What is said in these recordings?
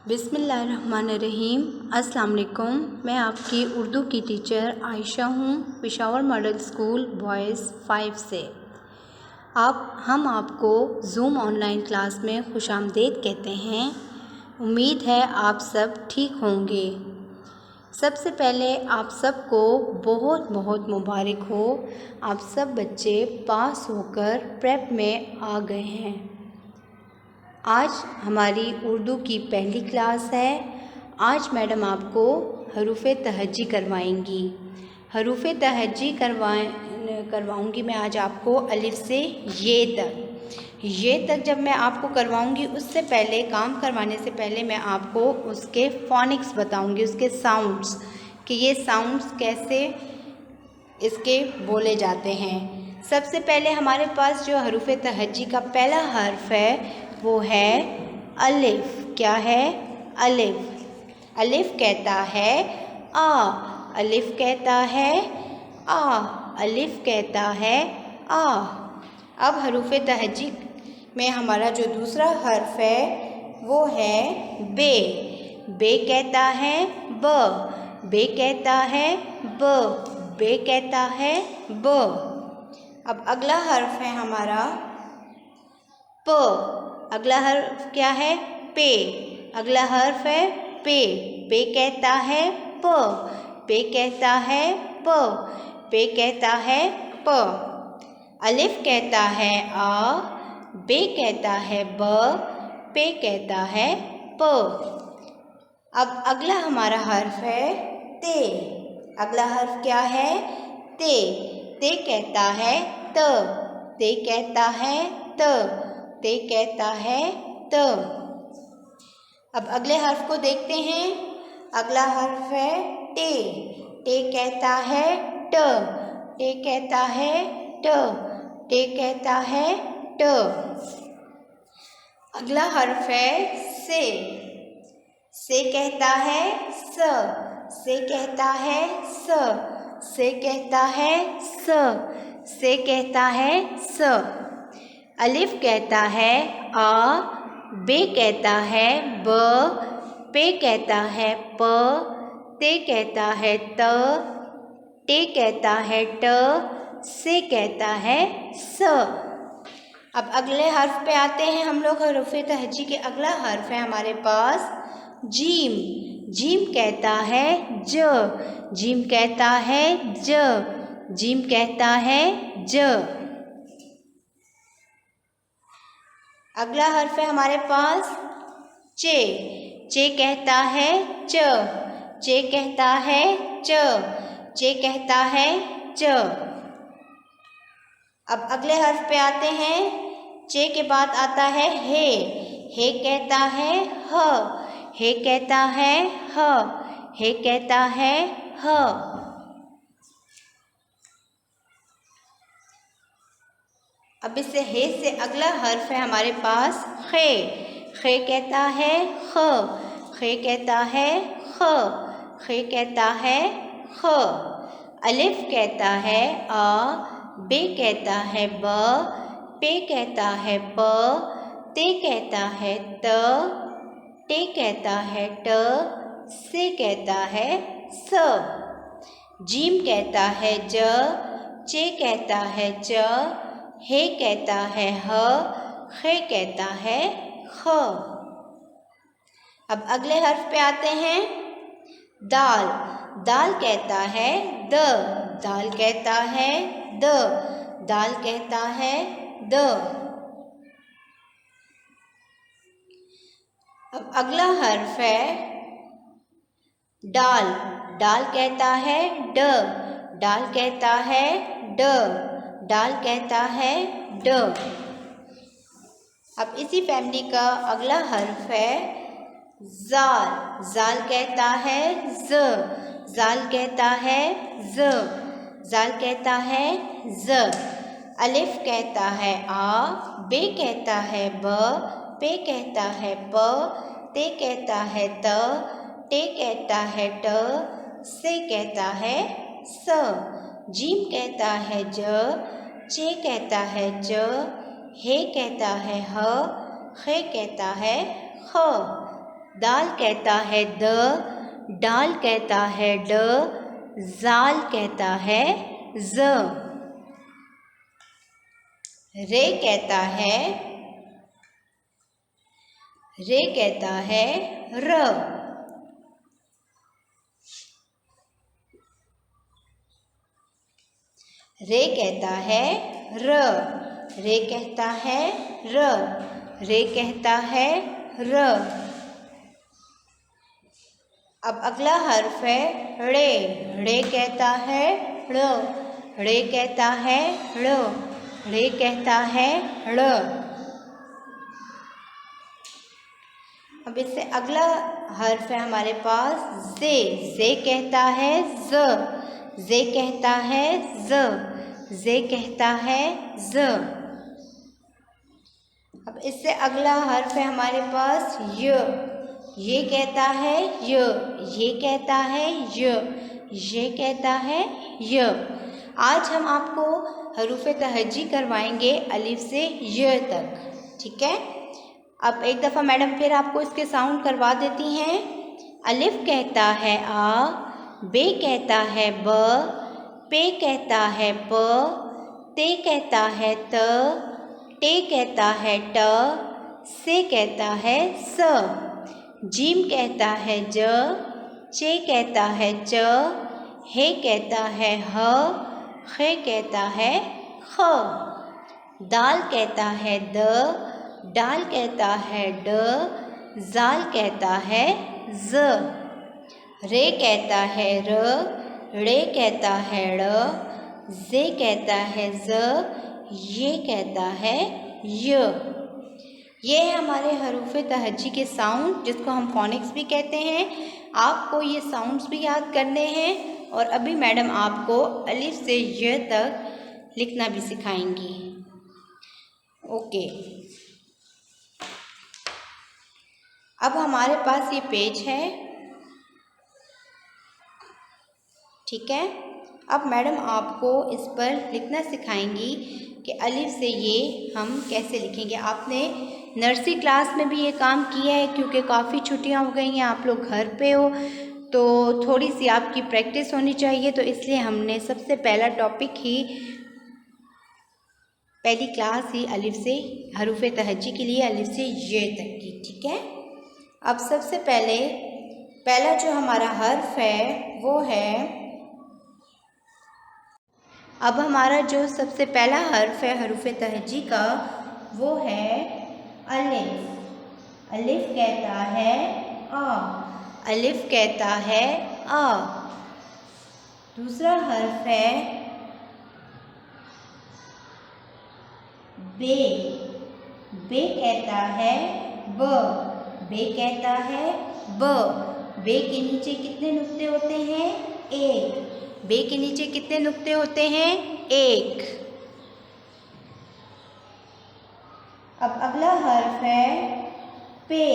बिस्मिल्लाहिर्रहमानिर्रहीम। अस्सलाम वालेकुम। मैं आपकी उर्दू की टीचर आयशा हूँ, पेशावर मॉडल स्कूल बॉयज़ 5 से। हम आपको ज़ूम ऑनलाइन क्लास में खुशामदीद कहते हैं। उम्मीद है आप सब ठीक होंगे। सबसे पहले आप सबको बहुत बहुत मुबारक हो। आप सब बच्चे पास होकर प्रेप में आ गए हैं। आज हमारी उर्दू की पहली क्लास है। आज मैडम आपको हरूफ़ तहज्जी करवाएंगी। हरूफ़ तहज्जी करवाऊंगी मैं आज आपको अलिफ से ये तक जब मैं आपको करवाऊंगी, उससे पहले काम करवाने से पहले मैं आपको उसके फ़ोनिक्स बताऊंगी, उसके साउंड्स, कि ये साउंड्स कैसे इसके बोले जाते हैं। सबसे पहले हमारे पास जो हरूफ़ तहज्जी का पहला हर्फ है वो है अलिफ। क्या है? अलिफ। अलिफ कहता है आ, अलिफ कहता है आ, अलिफ कहता है आ। अब हरूफ़ तहज्जी में हमारा जो दूसरा हर्फ है वो है बे। बे कहता है ब, बे कहता है ब, बे कहता है ब। अब अगला हर्फ है हमारा प। अगला हर्फ क्या है? पे। अगला हर्फ है पे। पे कहता है प, पे कहता है प, पे कहता है प। अलिफ कहता है आ, बे कहता है ब, पे कहता है प। अब अगला हमारा हर्फ है ते। अगला हर्फ क्या है? ते। ते कहता है त, ते कहता है त, ते कहता है त। अब अगले हर्फ को देखते हैं। अगला हर्फ है टे। टे कहता है ट, टे कहता है ट, टे कहता है ट। अगला हर्फ है से। से कहता है स, से कहता है स, से कहता है स, से कहता है स। अलिफ कहता है आ, बे कहता है ब, पे कहता है प, ते कहता है त, टे कहता है ट, से कहता है स। अब अगले हर्फ पे आते हैं हम लोग। हरूफ़ तहज्जी के अगला हर्फ है हमारे पास जीम। जीम कहता है ज, जीम कहता है ज, जीम कहता है ज। अगला हर्फ है हमारे पास चे। चे कहता है च, चे कहता है च, चे कहता है च। अब अगले हर्फ पे आते हैं। चे के बाद आता है हे। हे कहता है ह, हे कहता है ह, हे कहता है ह। अब इससे हे से अगला हर्फ है हमारे पास खे। खे कहता है ख, खे कहता है ख, खे कहता है ख। अलिफ कहता है आ, बे कहता है ब, पे कहता है प, ते कहता है त, टे कहता है ट, से कहता है स। जीम कहता है ज, चे कहता है च, हे कहता है ह, खे कहता है ख। अब अगले हर्फ पे आते हैं। दाल। दाल कहता है द, दाल कहता है द, दाल कहता है द। अब अगला हर्फ है डाल। डाल कहता है ड, डाल कहता है ड, डाल कहता है ड। अब इसी फैमिली का अगला हर्फ है ज़ाल। ज़ाल कहता है ज, ज़ाल कहता है ज, ज़ाल कहता है ज। अलिफ कहता है आ, बे कहता है ब, पे कहता है प, ते कहता है त, टे कहता है ट, से कहता है स। जीम कहता है ज, चे कहता है च, हे कहता है ह, खे कहता है ख। दाल कहता है द, डाल कहता है ड, जाल कहता है ज, रे कहता है र, रे कहता है र, रे कहता है र, रे कहता है र। अब अगला हर्फ है ड़े, ड़े कहता है ड़, ड़े कहता है ड़, ड़े कहता है ड़। अब इससे अगला हर्फ है हमारे पास जे, जे कहता है ज, जे कहता है ज, जे कहता है ज। अब इससे अगला हर्फ है हमारे पास य, ये कहता है य, ये कहता है य, ये कहता है य। आज हम आपको हरूफ तहज्जी करवाएंगे अलिफ से य तक, ठीक है। अब एक दफ़ा मैडम फिर आपको इसके साउंड करवा देती हैं। अलिफ कहता है आ, बे कहता है ब, पे कहता है प, ते कहता है त, टे कहता है ट, से कहता है स, जीम कहता है ज, चे कहता है च, हे कहता है ह, खे कहता है ख, दाल कहता है द, डाल कहता है ड, जाल कहता है ज, रे कहता है र, ड़े कहता है ड़, जे कहता है ज, ये कहता है य। ये है हमारे हरूफ तहज्जी के साउंड, जिसको हम फोनिक्स भी कहते हैं। आपको ये साउंड्स भी याद करने हैं और अभी मैडम आपको अलिफ से य तक लिखना भी सिखाएंगी। ओके, अब हमारे पास ये पेज है, ठीक है। अब मैडम आपको इस पर लिखना सिखाएंगी कि अलिफ से ये हम कैसे लिखेंगे। आपने नर्सरी क्लास में भी ये काम किया है, क्योंकि काफ़ी छुट्टियां हो गई हैं, आप लोग घर पे हो, तो थोड़ी सी आपकी प्रैक्टिस होनी चाहिए। तो इसलिए हमने सबसे पहला टॉपिक ही, पहली क्लास ही अलिफ से हरूफ तहज्जी के लिए अलिफ से ये तक की, ठीक है। अब सबसे पहला जो हमारा हर्फ है वो है, अब हमारा जो सबसे पहला हर्फ है हरूफ तहज्जी का वो है अलिफ। अलिफ कहता है आ, अलिफ कहता है आ। दूसरा हर्फ है बे, बे कहता है ब, बे कहता है ब। बे के नीचे कितने नुक्ते होते हैं? एक। बे के नीचे कितने नुक्ते होते हैं? एक। अब अगला हर्फ है पे,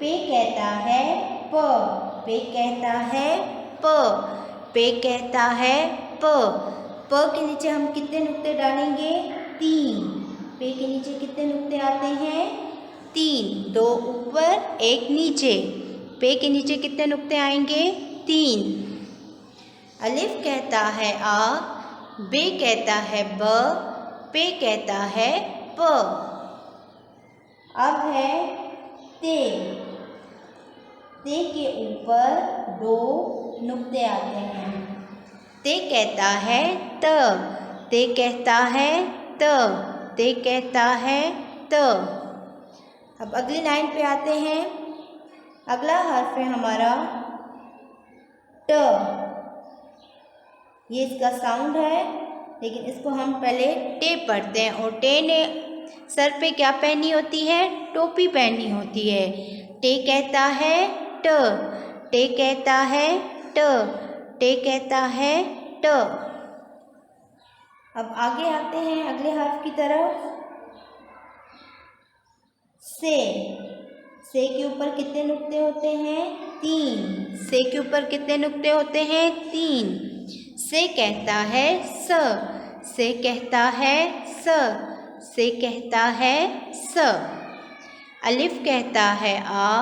पे कहता है प, पे कहता है प, पे कहता है प। प के नीचे हम कितने नुक्ते डालेंगे? 3। पे के नीचे कितने नुक्ते आते हैं? 3, 2 ऊपर 1 नीचे। पे के नीचे कितने नुक्ते आएंगे? 3। अलिफ कहता है आ, बे कहता है ब, पे कहता है प। अब है ते, ते के ऊपर 2 नुक्ते आते हैं। ते कहता है त, ते कहता है त, ते कहता है त। अब अगली लाइन पे आते हैं। अगला हर्फ है हमारा ट। ये इसका साउंड है, लेकिन इसको हम पहले टे पढ़ते हैं। और टे ने सर पे क्या पहनी होती है? टोपी पहनी होती है। टे कहता है ट, टे कहता है ट, टे कहता है ट। अब आगे आते हैं अगले हर्फ की तरफ। से, से के ऊपर कितने नुक्ते होते हैं? 3। से के ऊपर कितने नुक्ते होते हैं? 3। से कहता है स, से कहता है स, से कहता है स। अलिफ कहता है आ,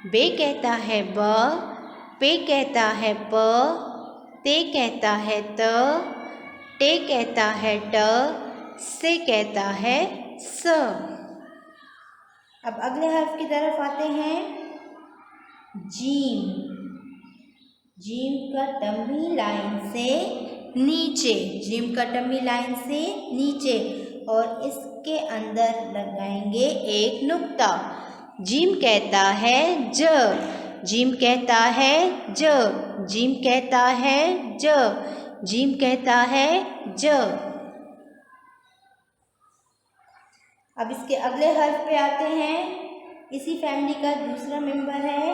बे कहता है ब, पे कहता है प, ते कहता है त, टे कहता है ट, से कहता है स। अब अगले हर्फ की तरफ आते हैं। जीम। जीम का टम्मी लाइन से नीचे, जीम का टम्मी लाइन से नीचे, और इसके अंदर लगाएंगे एक नुक्ता। जीम कहता है ज, जीम कहता है ज, जीम कहता है ज, जीम कहता है ज। अब इसके अगले हर्फ पे आते हैं। इसी फैमिली का दूसरा मेंबर है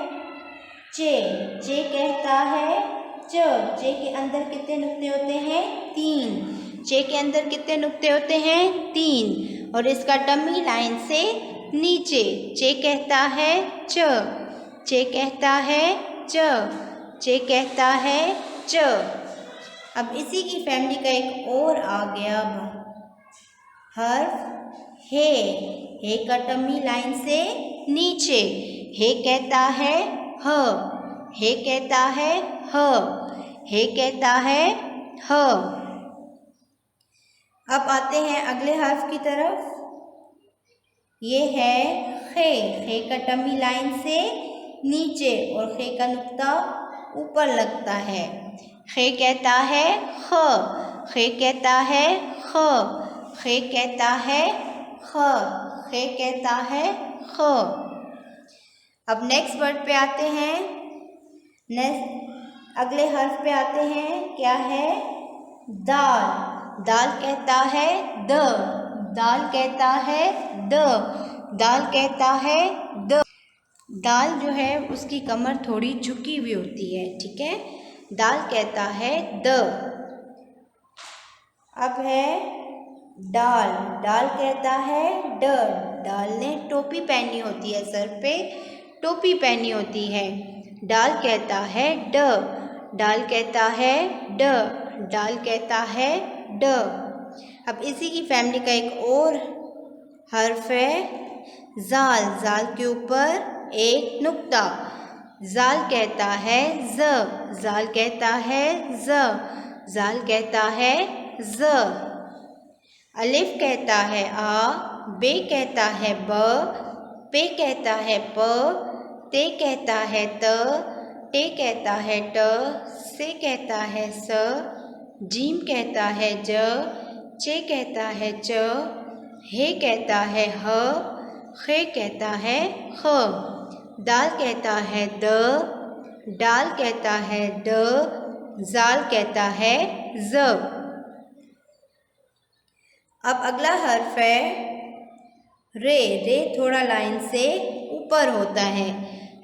चे। चे कहता है च, चे के अंदर कितने नुक्ते होते हैं? 3। चे के अंदर कितने नुक्ते होते हैं? 3। और इसका टम्मी लाइन से नीचे। चे कहता है च, चे कहता है च, चे कहता है च। अब इसी की फैमिली का एक और आ गया हर्फ हे। हे का टम्मी लाइन से नीचे। हे कहता है ह, हे कहता है ह, हे कहता है ह। अब आते हैं अगले हर्फ की तरफ। ये है खे। खे का टम्मी लाइन से नीचे और खे का नुक्ता ऊपर लगता है। खे कहता है ख, खे कहता है ख, खे कहता है ख, खे कहता है ख। अब नेक्स्ट वर्ड पे आते हैं। अगले हर्फ पे आते हैं। क्या है? दाल। दाल कहता है द, दाल कहता है द, दाल कहता है द। दाल जो है उसकी कमर थोड़ी झुकी हुई होती है, ठीक है। दाल कहता है द। अब है डाल। डाल कहता है ड। डाल ने टोपी पहनी होती है, सर पे टोपी पहनी होती है। डाल कहता है ड, डाल कहता है ड, डाल कहता है ड। अब इसी की फैमिली का एक और हर्फ है जाल। जाल के ऊपर एक नुक्ता। जाल कहता है ज, जाल कहता है ज, जाल कहता है ज। अलिफ कहता है आ, बे कहता है ब, पे कहता है प, ते कहता है त, टे कहता है ट, से कहता है स, जीम कहता है ज, चे कहता है च, हे कहता है ह, खे कहता है ख। दाल कहता है द, डाल कहता है ड, जाल कहता है ज। अब अगला हर्फ है रे। रे थोड़ा लाइन से ऊपर होता है।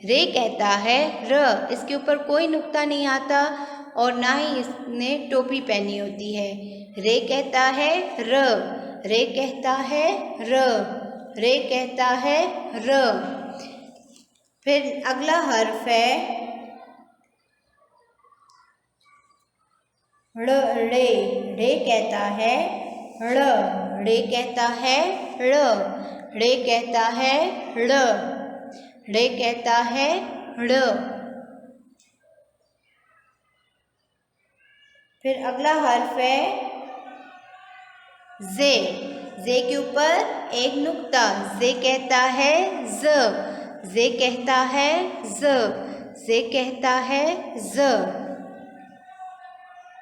रे कहता है र। इसके ऊपर कोई नुक्ता नहीं आता और ना ही इसने टोपी पहनी होती है। रे कहता है र, रे कहता है र, रे कहता है र। फिर अगला हर्फ है ड़। रे। रे कहता है ड़, रे कहता है ड़, रे कहता है ड़, रे कहता है ड़। फिर अगला हर्फ है जे। जे के ऊपर एक नुक्ता। जे कहता है ज, जे कहता है ज, जे कहता है ज।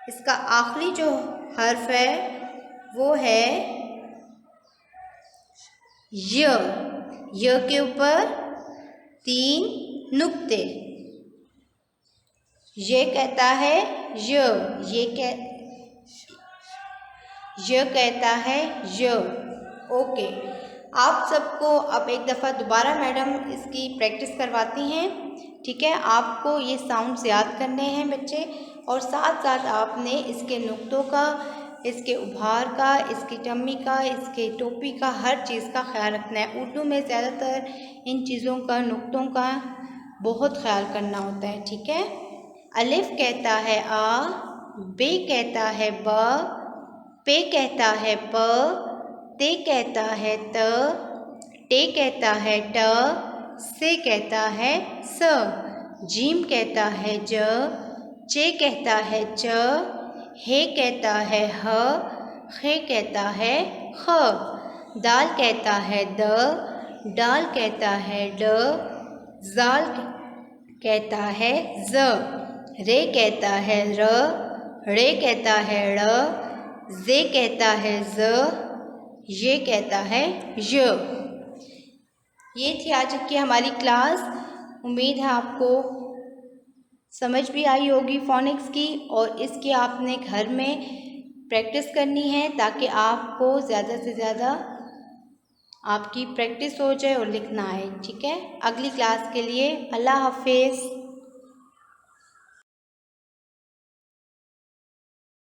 इसका आखिरी जो हर्फ है वो है य। य के ऊपर 3 नुक्ते। ये कहता है य, ये कहता है य। ओके, आप सबको अब एक दफ़ा दोबारा मैडम इसकी प्रैक्टिस करवाती हैं, ठीक है। आपको ये साउंड्स याद करने हैं बच्चे, और साथ साथ आपने इसके नुक्तों का, इसके उभार का, इसकी टम्मी का, इसके टोपी का, हर चीज़ का ख्याल रखना है। उर्दू में ज़्यादातर इन चीज़ों का, नुक्तों का बहुत ख्याल करना होता है, ठीक है। अलिफ कहता है आ, बे कहता है ब, पे कहता है प, ते कहता है त, टे कहता है ट, से कहता है स, जीम कहता है ज, चे कहता है च, हे कहता है ह, खे कहता है ख, दाल कहता है द, डाल कहता है ड, जाल कहता है ज, रे कहता है र, रे कहता है ड़, जे कहता है ज, ये कहता है य। ये थी आज की हमारी क्लास। उम्मीद है आपको समझ भी आई होगी फोनिक्स की, और इसकी आपने घर में प्रैक्टिस करनी है ताकि आपको ज़्यादा से ज़्यादा आपकी प्रैक्टिस हो जाए और लिखना आए। ठीक है, अगली क्लास के लिए अल्लाह हाफिज़।